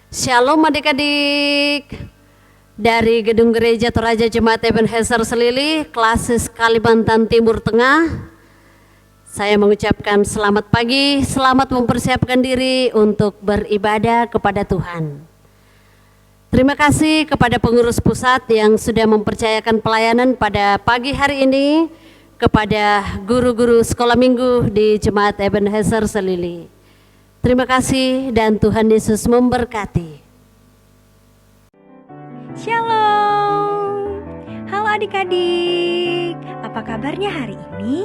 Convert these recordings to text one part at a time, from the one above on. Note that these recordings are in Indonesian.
Shalom adik-adik dari Gedung Gereja Toraja Jemaat Ebenezer Selili, Klasis Kalimantan Timur Tengah. Saya mengucapkan selamat pagi, selamat mempersiapkan diri untuk beribadah kepada Tuhan. Terima kasih kepada pengurus pusat yang sudah mempercayakan pelayanan pada pagi hari ini kepada guru-guru sekolah minggu di Jemaat Ebenezer Selili. Terima kasih dan Tuhan Yesus memberkati. Shalom. Halo adik-adik. Apa kabarnya hari ini?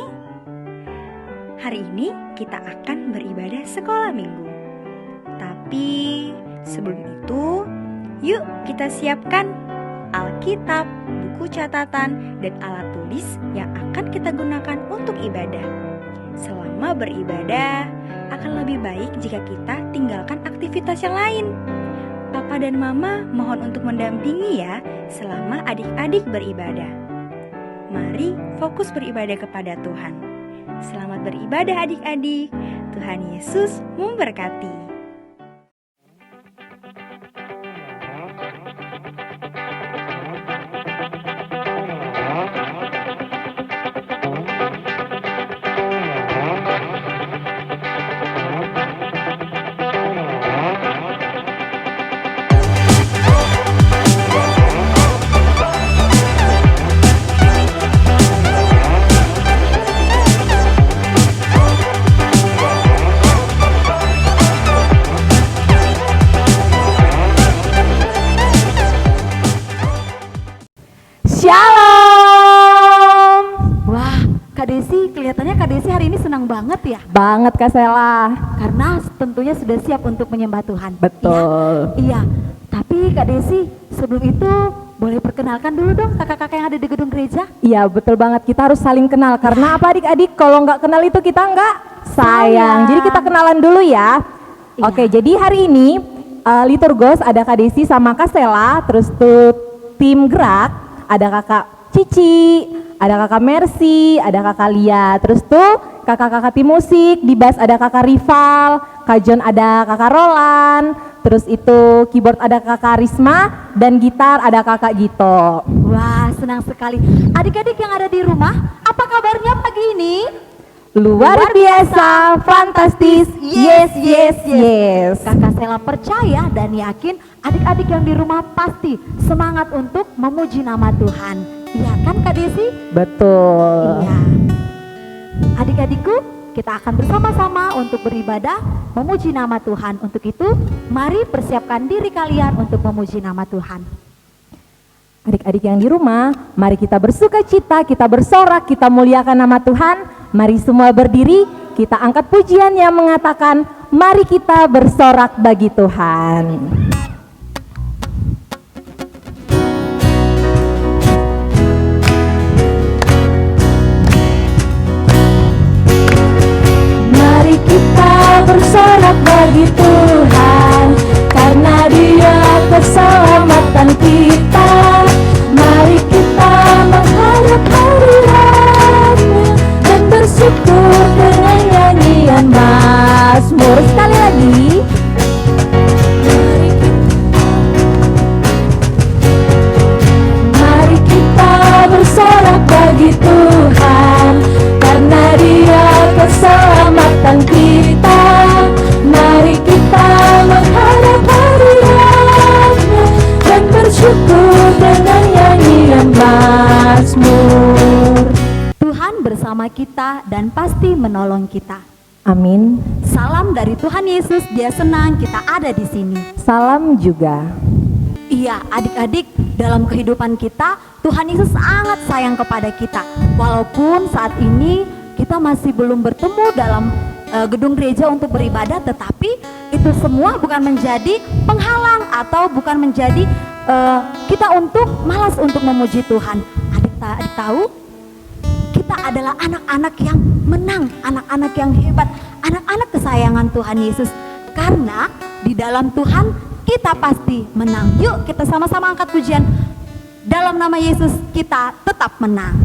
Hari ini kita akan beribadah sekolah minggu. Tapi sebelum itu, yuk kita siapkan Alkitab, buku catatan, dan alat tulis yang akan kita gunakan untuk ibadah. Selama beribadah, akan lebih baik jika kita tinggalkan aktivitas yang lain. Papa dan Mama mohon untuk mendampingi ya selama adik-adik beribadah. Mari fokus beribadah kepada Tuhan. Selamat beribadah adik-adik. Tuhan Yesus memberkati. Shalom. Wah, Kak Desi, kelihatannya Kak Desi hari ini senang banget ya? Banget Kak Sela. Karena tentunya sudah siap untuk menyembah Tuhan. Betul. Iya. Tapi Kak Desi, sebelum itu boleh perkenalkan dulu dong kakak-kakak yang ada di gedung gereja? Iya betul banget, kita harus saling kenal. Karena apa adik-adik, kalau nggak kenal itu kita nggak sayang. Jadi kita kenalan dulu ya. Iya. Oke, jadi hari ini Liturgos ada Kak Desi sama Kak Sela. Terus tuh tim gerak ada Kakak Cici, ada Kakak Mercy, ada Kakak Lia. Terus tuh kakak-kakak tim musik, di bass ada Kakak Rival, Kak John ada Kakak Roland. Terus itu keyboard ada Kakak Risma dan gitar ada Kakak Gito. Wah, senang sekali. Adik-adik yang ada di rumah, apa kabarnya pagi ini? Luar biasa, fantastis, yes, yes, yes. Kakak Sela percaya dan yakin adik-adik yang di rumah pasti semangat untuk memuji nama Tuhan. Iya kan Kak Desi? Betul. Iya. Adik-adikku, kita akan bersama-sama untuk beribadah memuji nama Tuhan. Untuk itu, mari persiapkan diri kalian untuk memuji nama Tuhan. Adik-adik yang di rumah, mari kita bersuka cita, kita bersorak, kita muliakan nama Tuhan. Mari semua berdiri, kita angkat pujian yang mengatakan, mari kita bersorak bagi Tuhan. Mari kita bersorak bagi Tuhan, karena Dia keselamatan kita. Mari kita mengharap hadirat-Nya dan bersyukur dengan nyanyian mazmur. Sekali lagi. Mari kita bersorak bagi Tuhan, karena Dia keselamatan kita. Mari kita mengharap hadirat-Nya dan bersyukur dengan nyanyian mazmur. Tuhan bersama kita dan pasti menolong kita. Amin. Salam dari Tuhan Yesus, Dia senang kita ada di sini. Salam juga. Iya, adik-adik, dalam kehidupan kita, Tuhan Yesus sangat sayang kepada kita. Walaupun saat ini kita masih belum bertemu dalam gedung gereja untuk beribadah, tetapi itu semua bukan menjadi penghalang atau bukan menjadi kita untuk malas untuk memuji Tuhan. Adik tahu, kita adalah anak-anak yang menang, anak-anak yang hebat, anak-anak kesayangan Tuhan Yesus. Karena di dalam Tuhan kita pasti menang. Yuk kita sama-sama angkat pujian. Dalam nama Yesus kita tetap menang.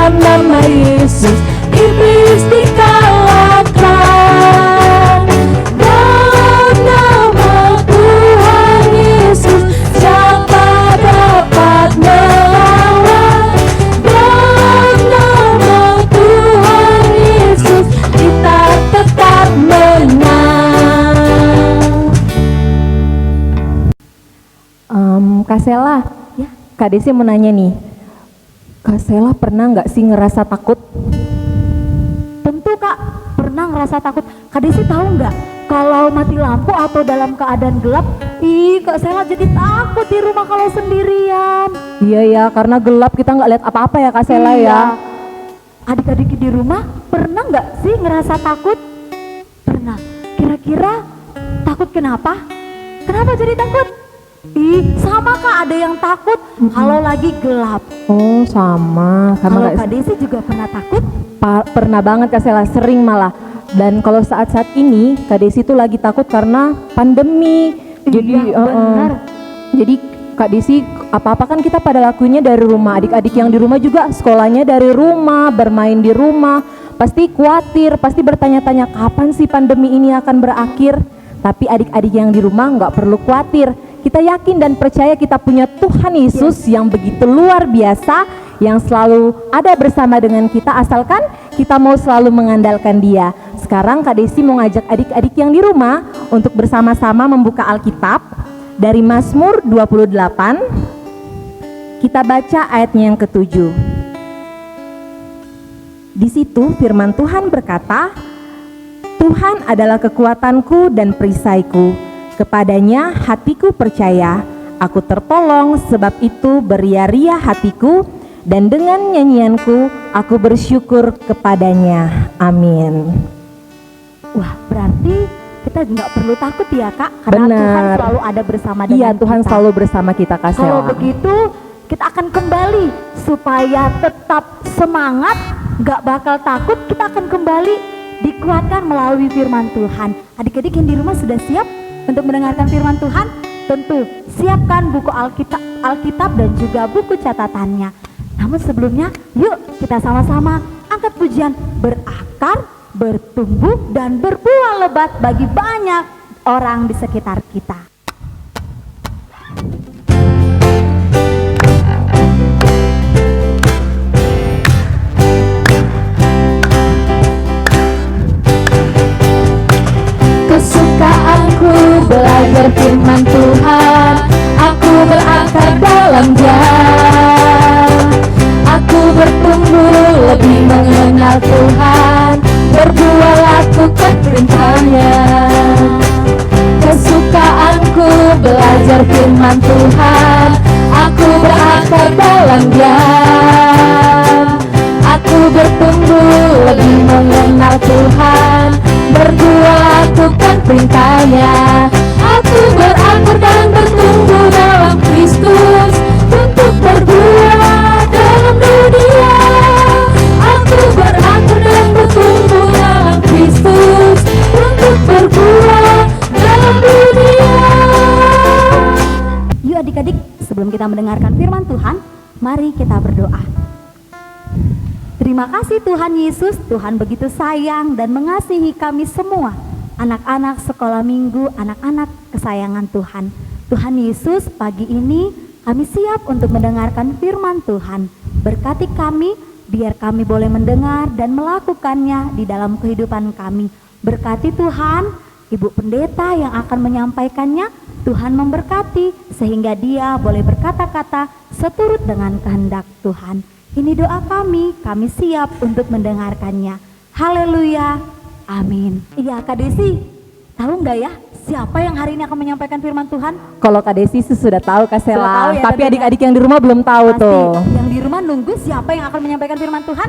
dalam nama Yesus iblis dikalahkan. Dalam nama Tuhan Yesus siapa dapat melawan? Dalam nama Tuhan Yesus kita tetap menang. Kak Sela, ya, Kak Desi mau nanya nih, Kak Sela pernah nggak sih ngerasa takut? Tentu Kak, pernah ngerasa takut. Kak Desi tahu nggak kalau mati lampu atau dalam keadaan gelap, Kak Sela jadi takut di rumah kalau sendirian. Iya ya, karena gelap kita nggak lihat apa-apa ya Kak Sela ya. Adik-adik di rumah pernah nggak sih ngerasa takut? Pernah. Kira-kira takut kenapa? Kenapa jadi takut? Sama Kak, ada yang takut kalau lagi gelap. Oh sama, Kalau Kak Desi juga pernah takut? Pernah banget Kak Sela, sering malah. Dan kalau saat-saat ini Kak Desi tuh lagi takut karena pandemi. Jadi benar. Jadi Kak Desi apa-apa kan kita pada lakuinnya dari rumah. Adik-adik yang di rumah juga sekolahnya dari rumah, bermain di rumah. Pasti khawatir, pasti bertanya-tanya kapan sih pandemi ini akan berakhir. Tapi adik-adik yang di rumah nggak perlu khawatir. Kita yakin dan percaya kita punya Tuhan Yesus yang begitu luar biasa, yang selalu ada bersama dengan kita asalkan kita mau selalu mengandalkan Dia. Sekarang Kak Desi mau ngajak adik-adik yang di rumah untuk bersama-sama membuka Alkitab dari Mazmur 28. Kita baca ayatnya yang ke-7. Di situ firman Tuhan berkata, Tuhan adalah kekuatanku dan perisaiku. Kepadanya hatiku percaya, aku tertolong, sebab itu beria-ria hatiku, dan dengan nyanyianku aku bersyukur kepadanya. Amin. Wah, berarti kita nggak perlu takut ya Kak, karena Benar. Tuhan selalu ada bersama dengan Iya, Tuhan kita. selalu bersama kita Kak Sela. Kalau begitu kita akan kembali supaya tetap semangat, nggak bakal takut. Kita akan kembali dikuatkan melalui firman Tuhan. Adik-adik yang di rumah sudah siap untuk mendengarkan firman Tuhan? Tentu siapkan buku Alkitab dan juga buku catatannya. Namun sebelumnya, yuk kita sama-sama angkat pujian berakar, bertumbuh dan berbuah lebat bagi banyak orang di sekitar kita. Kesukaanku belajar firman Tuhan, aku berakar dalam Dia. Aku bertumbuh lebih mengenal Tuhan, berbuah lakukan perintah-Nya. Kesukaanku belajar firman Tuhan, aku berakar dalam Dia. Aku bertumbuh lebih mengenal Tuhan, berbuah lakukan perintah-Nya. Aku berakar dan bertumbuh dalam Kristus untuk berbuah dalam dunia. Aku berakar dan bertumbuh dalam Kristus untuk berbuah dalam dunia. Yuk adik-adik, sebelum kita mendengarkan firman Tuhan, mari kita berdoa. Terima kasih Tuhan Yesus, Tuhan begitu sayang dan mengasihi kami semua, anak-anak sekolah minggu, anak-anak kesayangan Tuhan. Tuhan Yesus, pagi ini kami siap untuk mendengarkan firman Tuhan. Berkati kami, biar kami boleh mendengar dan melakukannya di dalam kehidupan kami. Berkati Tuhan, Ibu Pendeta yang akan menyampaikannya, Tuhan memberkati sehingga dia boleh berkata-kata seturut dengan kehendak Tuhan. Ini doa kami siap untuk mendengarkannya. Haleluya, amin. Iya Kak Desi, tahu nggak ya siapa yang hari ini akan menyampaikan firman Tuhan? Kalau Kak Desi sudah tahu Kak Sudah tahu Sela, ya, tapi tadi adik-adik yang di rumah belum tahu Pasti tuh. yang di rumah nunggu siapa yang akan menyampaikan firman Tuhan.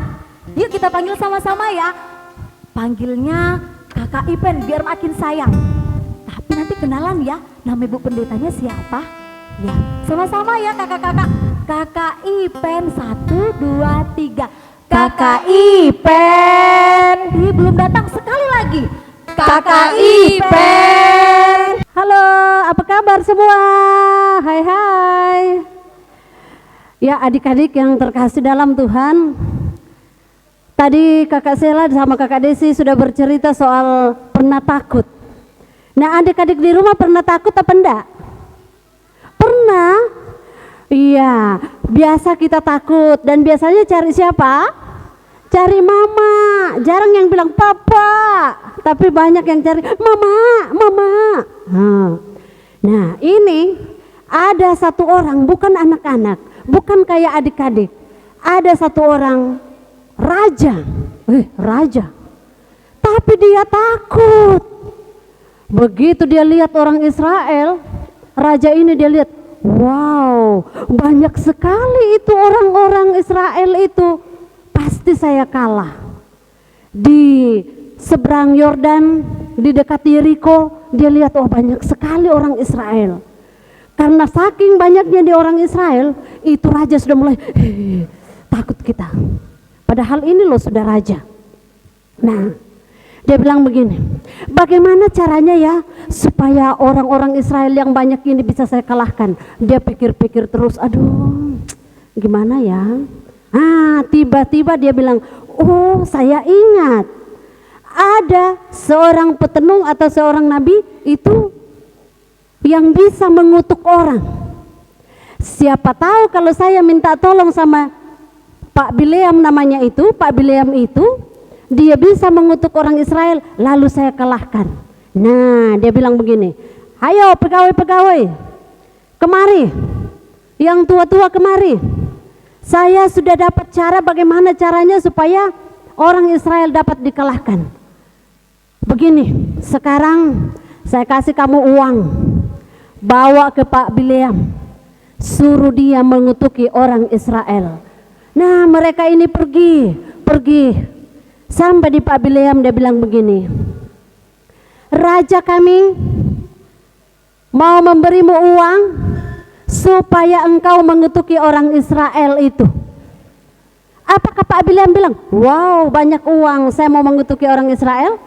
Yuk kita panggil sama-sama ya. Panggilnya Kakak Ipen biar makin sayang. Tapi nanti kenalan ya, nama Ibu Pendetanya siapa? Ya, sama-sama ya kakak-kakak. Kakak Ipen, 1, 2, 3. Kakak Ipen. Ih, belum datang, sekali lagi. Kakak Ipen. Halo, apa kabar semua? Hai hai. Ya adik-adik yang terkasih dalam Tuhan, Tadi kakak Sela sama kakak Desi sudah bercerita soal pernah takut. Nah, adik-adik di rumah pernah takut apa enggak? Pernah? Iya, biasa kita takut dan biasanya cari siapa? Cari mama. Jarang yang bilang papa, tapi banyak yang cari mama, mama. Nah, ini ada satu orang, bukan anak-anak, bukan kayak adik-adik. Ada satu orang raja, raja. Tapi dia takut. Begitu dia lihat orang Israel, raja ini dia lihat, wow, banyak sekali itu orang-orang Israel itu. Pasti saya kalah. Di seberang Yordan, di dekat Yeriko, dia lihat, oh banyak sekali orang Israel. Karena saking banyaknya di orang Israel, itu raja sudah mulai takut kita. Padahal ini loh sudah raja. Nah, dia bilang begini, bagaimana caranya ya supaya orang-orang Israel yang banyak ini bisa saya kalahkan? Dia pikir-pikir terus, aduh gimana ya? Tiba-tiba dia bilang, oh saya ingat, ada seorang petenung atau seorang nabi itu yang bisa mengutuk orang. Siapa tahu kalau saya minta tolong sama Pak Bileam namanya itu, Pak Bileam itu, dia bisa mengutuk orang Israel, lalu saya kalahkan. Nah, dia bilang begini, ayo pegawai-pegawai, kemari, yang tua-tua kemari. Saya sudah dapat cara bagaimana caranya supaya orang Israel dapat dikalahkan. Begini, sekarang saya kasih kamu uang, bawa ke Pak Bileam, suruh dia mengutuki orang Israel. Nah, mereka ini pergi. Sampai di Pak Bileam dia bilang begini, raja kami mau memberimu uang supaya engkau mengutuki orang Israel itu. Apakah Pak Bileam bilang, wow banyak uang saya mau mengutuki orang Israel?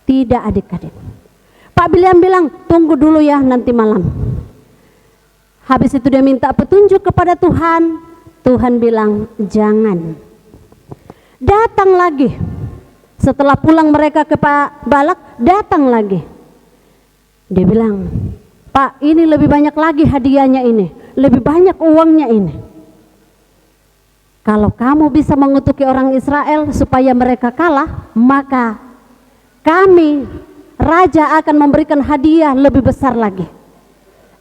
Tidak adik-adik. Pak Bileam bilang, tunggu dulu ya nanti malam. Habis itu dia minta petunjuk kepada Tuhan. Tuhan bilang, jangan. Datang lagi. Setelah pulang mereka ke Pak Balak, datang lagi. Dia bilang, Pak, ini lebih banyak lagi hadiahnya ini, lebih banyak uangnya ini. Kalau kamu bisa mengutuki orang Israel supaya mereka kalah, maka kami, raja, akan memberikan hadiah lebih besar lagi.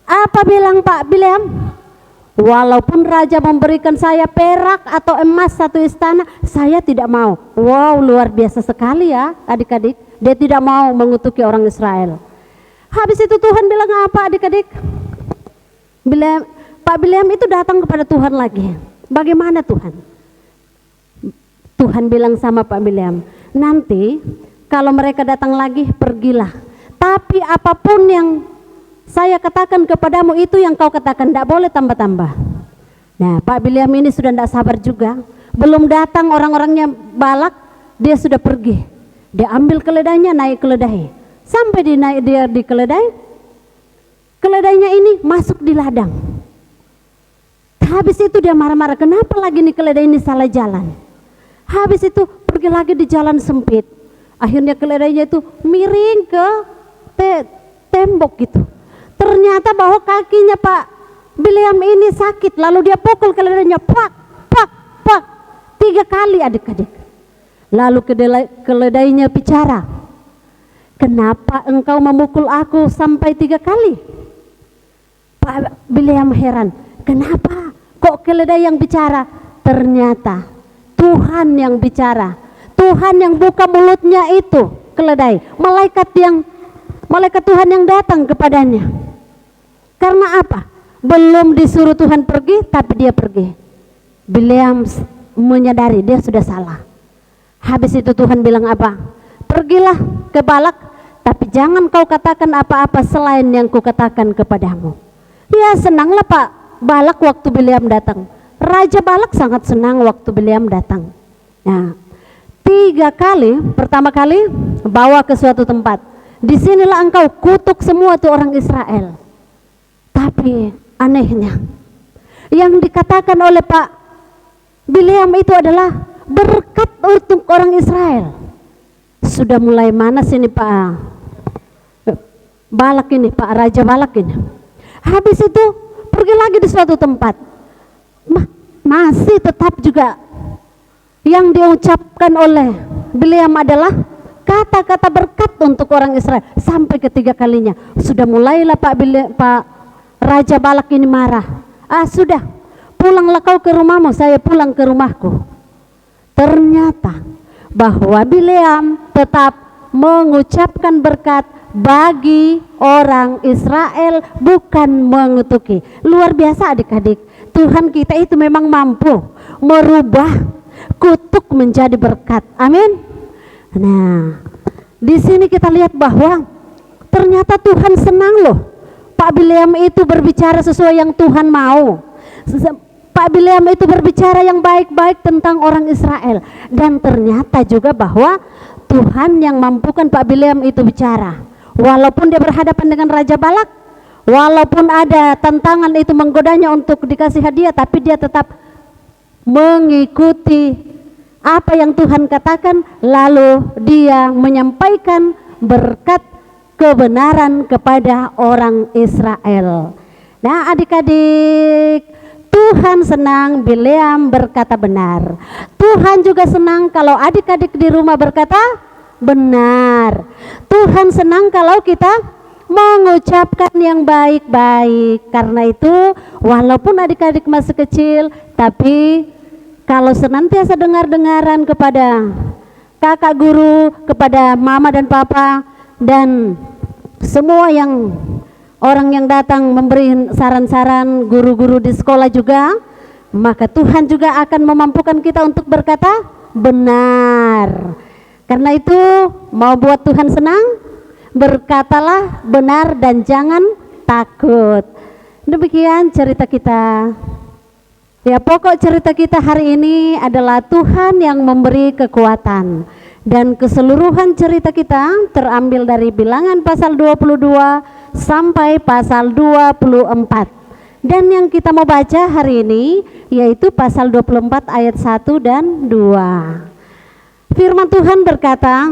Apa bilang Pak Bileam? Walaupun raja memberikan saya perak atau emas satu istana, saya tidak mau. Wow, luar biasa sekali ya adik-adik. Dia tidak mau mengutuki orang Israel. Habis itu Tuhan bilang apa adik-adik? Pak Bileam itu datang kepada Tuhan lagi. Bagaimana Tuhan? Tuhan bilang sama Pak Bileam, nanti kalau mereka datang lagi, pergilah. Tapi apapun yang saya katakan kepadamu itu yang kau katakan, tidak boleh tambah-tambah. Nah, Pak Bileam ini sudah tidak sabar juga. Belum datang orang-orangnya Balak, dia sudah pergi. Dia ambil keledainya, naik keledai. Sampai dia di keledai, keledainya ini masuk di ladang. Habis itu dia marah-marah, kenapa lagi nih keledai ini salah jalan? Habis itu pergi lagi di jalan sempit. Akhirnya keledainya itu miring ke tembok gitu. Ternyata bahwa kakinya Pak Bileam ini sakit, lalu dia pukul keledainya, pak, 3 kali adik-adik. Lalu keledainya bicara, kenapa engkau memukul aku sampai 3 kali? Pak Bileam heran, kenapa kok keledai yang bicara? Ternyata Tuhan yang bicara, Tuhan yang buka mulutnya itu keledai, malaikat Tuhan yang datang kepadanya. Karena apa? Belum disuruh Tuhan pergi, tapi dia pergi. Bileam menyadari dia sudah salah. Habis itu Tuhan bilang apa? Pergilah ke Balak, tapi jangan kau katakan apa-apa selain yang kukatakan kepadamu. Ya senanglah Pak Balak waktu Bileam datang. Raja Balak sangat senang waktu Bileam datang. Nah, 3 kali, pertama kali bawa ke suatu tempat. Disinilah engkau kutuk semua tuh orang Israel. Tapi anehnya, yang dikatakan oleh Pak Bileam itu adalah berkat untuk orang Israel. Sudah mulai mana sini Pak Balak ini, Pak Raja Balak ini. Habis itu pergi lagi di suatu tempat, masih tetap juga yang diucapkan oleh Bileam adalah kata-kata berkat untuk orang Israel. Sampai ketiga kalinya sudah mulailah Pak Raja Balak ini marah. Sudah, pulanglah kau ke rumahmu, saya pulang ke rumahku. Ternyata bahwa Bileam tetap mengucapkan berkat bagi orang Israel, bukan mengutuki. Luar biasa adik-adik, Tuhan kita itu memang mampu merubah kutuk menjadi berkat. Amin. Nah, di sini kita lihat bahwa ternyata Tuhan senang loh. Pak Bileam itu berbicara sesuai yang Tuhan mau. Pak Bileam itu berbicara yang baik-baik tentang orang Israel. Dan ternyata juga bahwa Tuhan yang mampukan Pak Bileam itu bicara. Walaupun dia berhadapan dengan Raja Balak, walaupun ada tantangan itu menggodanya untuk dikasih hadiah, tapi dia tetap mengikuti apa yang Tuhan katakan. Lalu dia menyampaikan berkat kebenaran kepada orang Israel. Nah adik-adik, Tuhan senang Bileam berkata benar. Tuhan juga senang kalau adik-adik di rumah berkata benar. Tuhan senang kalau kita mengucapkan yang baik-baik. Karena itu walaupun adik-adik masih kecil, tapi kalau senantiasa dengar-dengaran kepada kakak guru, kepada mama dan papa, dan semua yang orang yang datang memberi saran-saran, guru-guru di sekolah juga, maka Tuhan juga akan memampukan kita untuk berkata benar. Karena itu mau buat Tuhan senang, berkatalah benar dan jangan takut. Demikian cerita kita. Ya, pokok cerita kita hari ini adalah Tuhan yang memberi kekuatan. Dan keseluruhan cerita kita terambil dari Bilangan pasal 22 sampai pasal 24. Dan yang kita mau baca hari ini yaitu pasal 24 ayat 1 dan 2. Firman Tuhan berkata,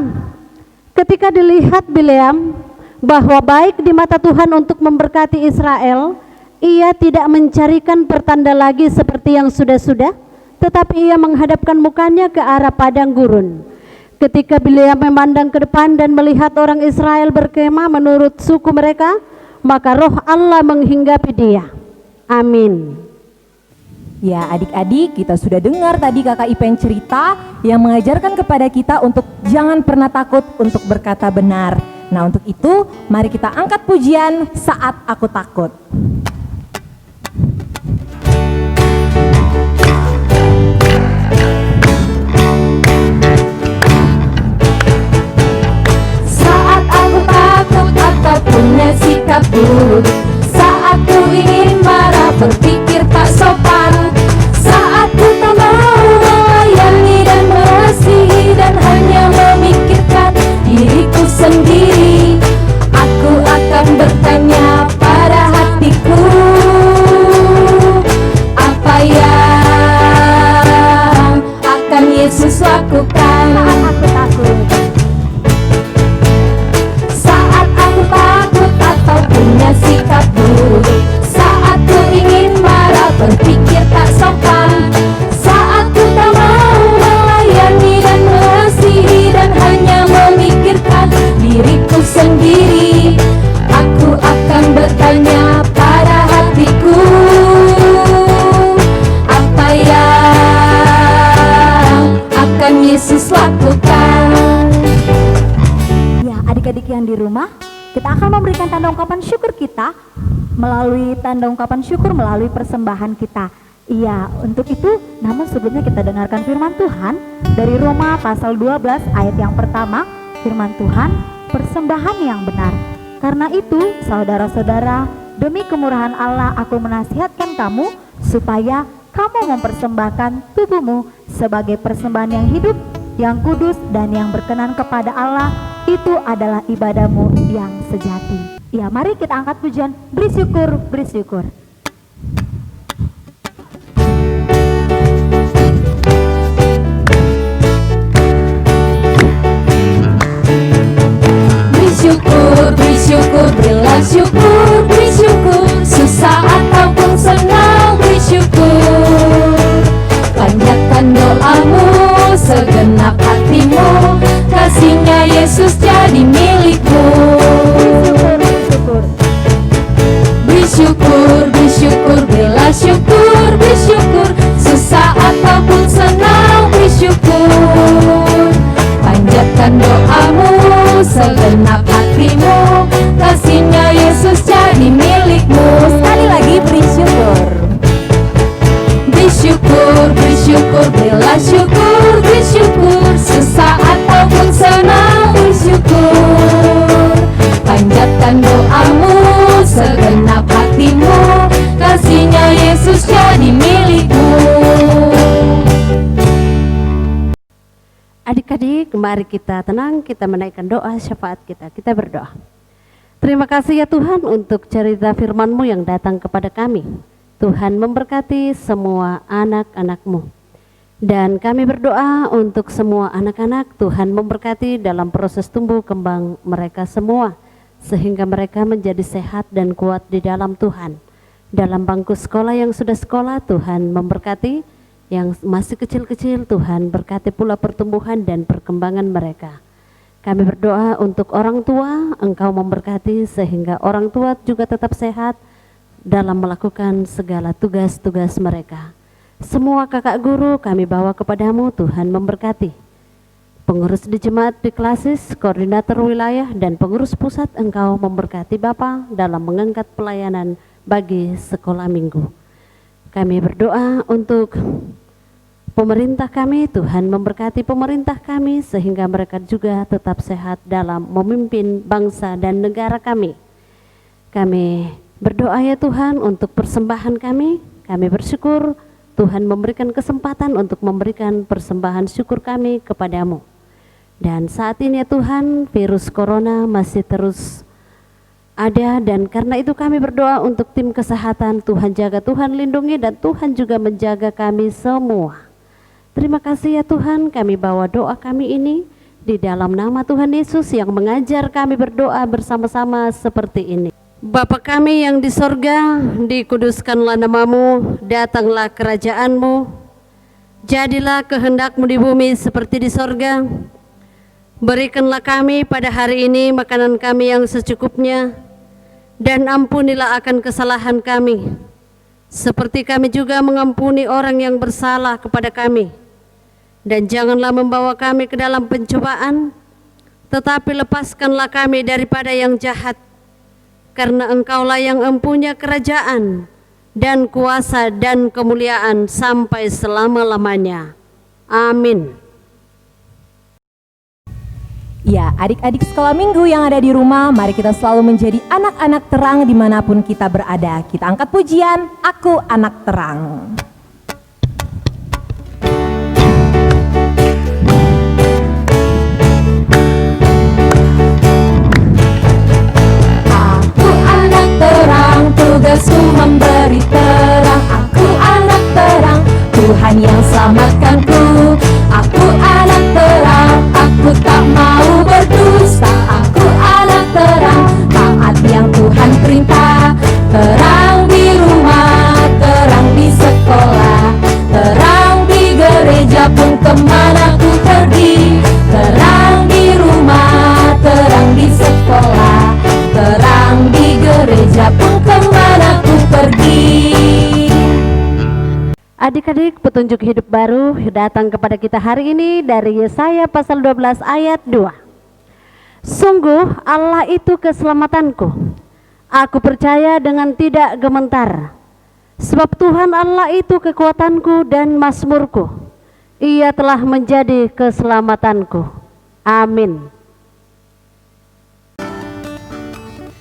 ketika dilihat Bileam bahwa baik di mata Tuhan untuk memberkati Israel, ia tidak mencarikan pertanda lagi seperti yang sudah-sudah, tetapi ia menghadapkan mukanya ke arah padang gurun. Ketika Bileam memandang ke depan dan melihat orang Israel berkemah menurut suku mereka, maka roh Allah menghinggapi dia. Amin. Ya adik-adik, kita sudah dengar tadi kakak Ipen cerita yang mengajarkan kepada kita untuk jangan pernah takut untuk berkata benar. Nah untuk itu mari kita angkat pujian Saat Aku Takut. Punya sikap buruk, saat ku ingin marah, berpikir tak sopan, saat ku tak mau melayani dan mengasihi dan hanya memikirkan diriku sendiri, aku akan bertanya pada hatiku, apa yang akan Yesus lakukan? Aku takut. Punya sikap buruk, saat ku ingin marah, berpikir tak sopan, saat ku tak mau melayani dan mengasihi dan hanya memikirkan diriku sendiri, aku akan bertanya pada hatiku, apa yang akan Yesus lakukan? Ya, adik-adik yang di rumah, kita akan memberikan tanda ungkapan syukur kita melalui persembahan kita. Iya, untuk itu, namun sebelumnya kita dengarkan firman Tuhan dari Roma pasal 12 ayat yang pertama. Firman Tuhan, persembahan yang benar. Karena itu, saudara-saudara, demi kemurahan Allah aku menasihatkan kamu supaya kamu mempersembahkan tubuhmu sebagai persembahan yang hidup, yang kudus dan yang berkenan kepada Allah. Itu adalah ibadahmu yang sejati. Ya, mari kita angkat pujian, beri syukur, beri syukur. bersyukur, bersyukur, berilah syukur, bersyukur, sesaat ataupun senang bersyukur. Panjatkan doamu, segenap hatimu, kasihnya Yesus jadi milikmu. Adik-adik, mari kita tenang, kita menaikkan doa syafaat kita. Kita berdoa. Terima kasih ya Tuhan untuk cerita firman-Mu yang datang kepada kami. Tuhan memberkati semua anak-anak-Mu. Dan kami berdoa untuk semua anak-anak, Tuhan memberkati dalam proses tumbuh kembang mereka semua, sehingga mereka menjadi sehat dan kuat di dalam Tuhan. Dalam bangku sekolah yang sudah sekolah, Tuhan memberkati. Yang masih kecil-kecil, Tuhan berkati pula pertumbuhan dan perkembangan mereka. Kami berdoa untuk orang tua, Engkau memberkati sehingga orang tua juga tetap sehat dalam melakukan segala tugas-tugas mereka. Semua kakak guru kami bawa kepadamu, Tuhan memberkati. Pengurus di jemaat di klasis, koordinator wilayah dan pengurus pusat, Engkau memberkati Bapa dalam mengangkat pelayanan bagi sekolah minggu. Kami berdoa untuk pemerintah kami, Tuhan memberkati pemerintah kami sehingga mereka juga tetap sehat dalam memimpin bangsa dan negara kami. Kami berdoa ya Tuhan untuk persembahan kami bersyukur Tuhan memberikan kesempatan untuk memberikan persembahan syukur kami kepadamu. Dan saat ini ya Tuhan, virus corona masih terus ada, dan karena itu kami berdoa untuk tim kesehatan. Tuhan jaga, Tuhan lindungi, dan Tuhan juga menjaga kami semua. Terima kasih ya Tuhan, kami bawa doa kami ini di dalam nama Tuhan Yesus yang mengajar kami berdoa bersama-sama seperti ini. Bapa kami yang di sorga, dikuduskanlah namamu, datanglah kerajaanmu, jadilah kehendakmu di bumi seperti di sorga. Berikanlah kami pada hari ini makanan kami yang secukupnya, dan ampunilah akan kesalahan kami, seperti kami juga mengampuni orang yang bersalah kepada kami. Dan janganlah membawa kami ke dalam pencobaan, tetapi lepaskanlah kami daripada yang jahat, karena Engkaulah yang empunya kerajaan dan kuasa dan kemuliaan sampai selama-lamanya. Amin. Ya, adik-adik sekolah minggu yang ada di rumah, mari kita selalu menjadi anak-anak terang dimanapun kita berada. Kita angkat pujian, Aku Anak Terang. Aku anak terang, tugasku memberi terang. Aku anak terang, Tuhan yang selamatkanku. Aku anak terang, aku tak mau berdusta. Aku anak terang, taat yang Tuhan perintah. Terang di rumah, terang di sekolah, terang di gereja pun kemana ku pergi. Terang di rumah, terang di sekolah, terang di gereja pun kemana ku pergi. Adik-adik, petunjuk hidup baru datang kepada kita hari ini dari Yesaya pasal 12 ayat 2. Sungguh Allah itu keselamatanku, aku percaya dengan tidak gemetar. Sebab Tuhan Allah itu kekuatanku dan mazmurku, Ia telah menjadi keselamatanku. Amin.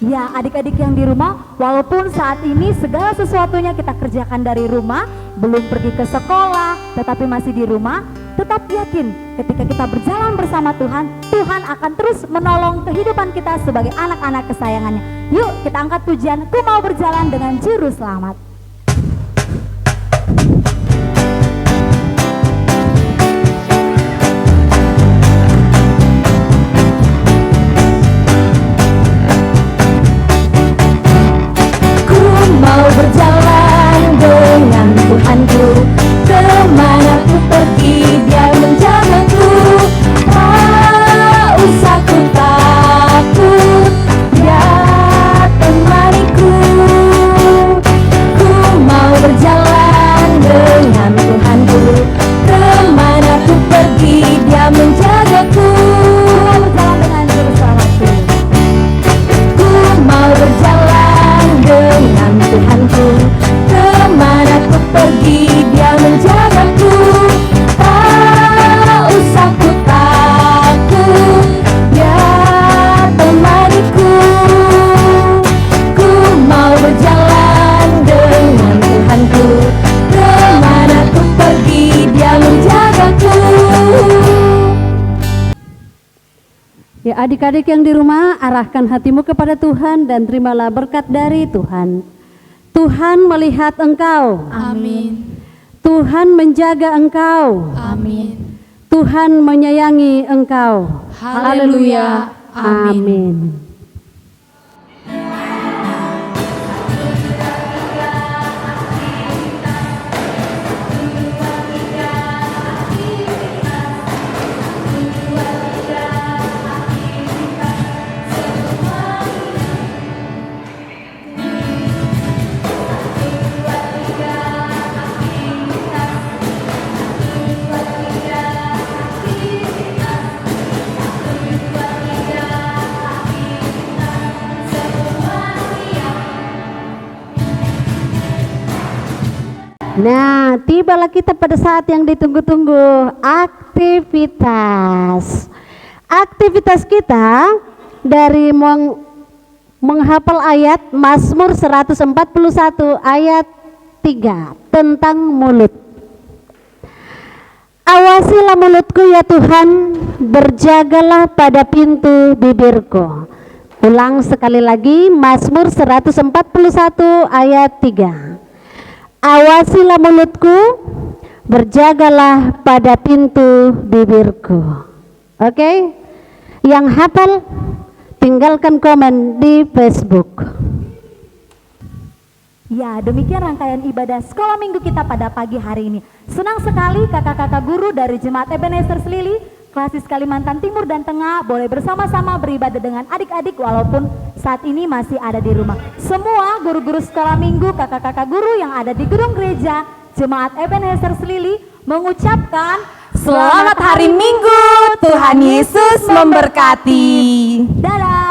Ya, adik-adik yang di rumah, walaupun saat ini segala sesuatunya kita kerjakan dari rumah, belum pergi ke sekolah, tetapi masih di rumah, tetap yakin ketika kita berjalan bersama Tuhan, Tuhan akan terus menolong kehidupan kita sebagai anak-anak kesayangannya. Yuk kita angkat pujian, Ku Mau Berjalan dengan Juru Selamat. Mau berjalan dengan Tuhanku, kemana ku pergi Dia menjagaku. Tak usah ku takut, Dia temaniku. Ku Bagi adik-adik yang di rumah, arahkan hatimu kepada Tuhan dan terimalah berkat dari Tuhan. Tuhan melihat engkau. Amin. Tuhan menjaga engkau. Amin. Tuhan menyayangi engkau. Haleluya. Amin. Nah, tibalah kita pada saat yang ditunggu-tunggu, aktivitas. Aktivitas kita dari menghafal ayat Mazmur 141 ayat 3 tentang mulut. Awasilah mulutku ya Tuhan, berjagalah pada pintu bibirku. Ulang sekali lagi, Mazmur 141 ayat 3. Awasilah mulutku, berjagalah pada pintu bibirku. Oke? Yang hafal, tinggalkan komen di Facebook. Ya, demikian rangkaian ibadah sekolah minggu kita pada pagi hari ini. Senang sekali kakak-kakak guru dari Jemaat Ebenezer Selili, Klasis Kalimantan Timur dan Tengah boleh bersama-sama beribadah dengan adik-adik walaupun saat ini masih ada di rumah. Semua guru-guru sekolah minggu, kakak-kakak guru yang ada di gedung gereja Jemaat Ebenezer Selili mengucapkan Selamat hari Minggu, Tuhan Yesus memberkati. dadah.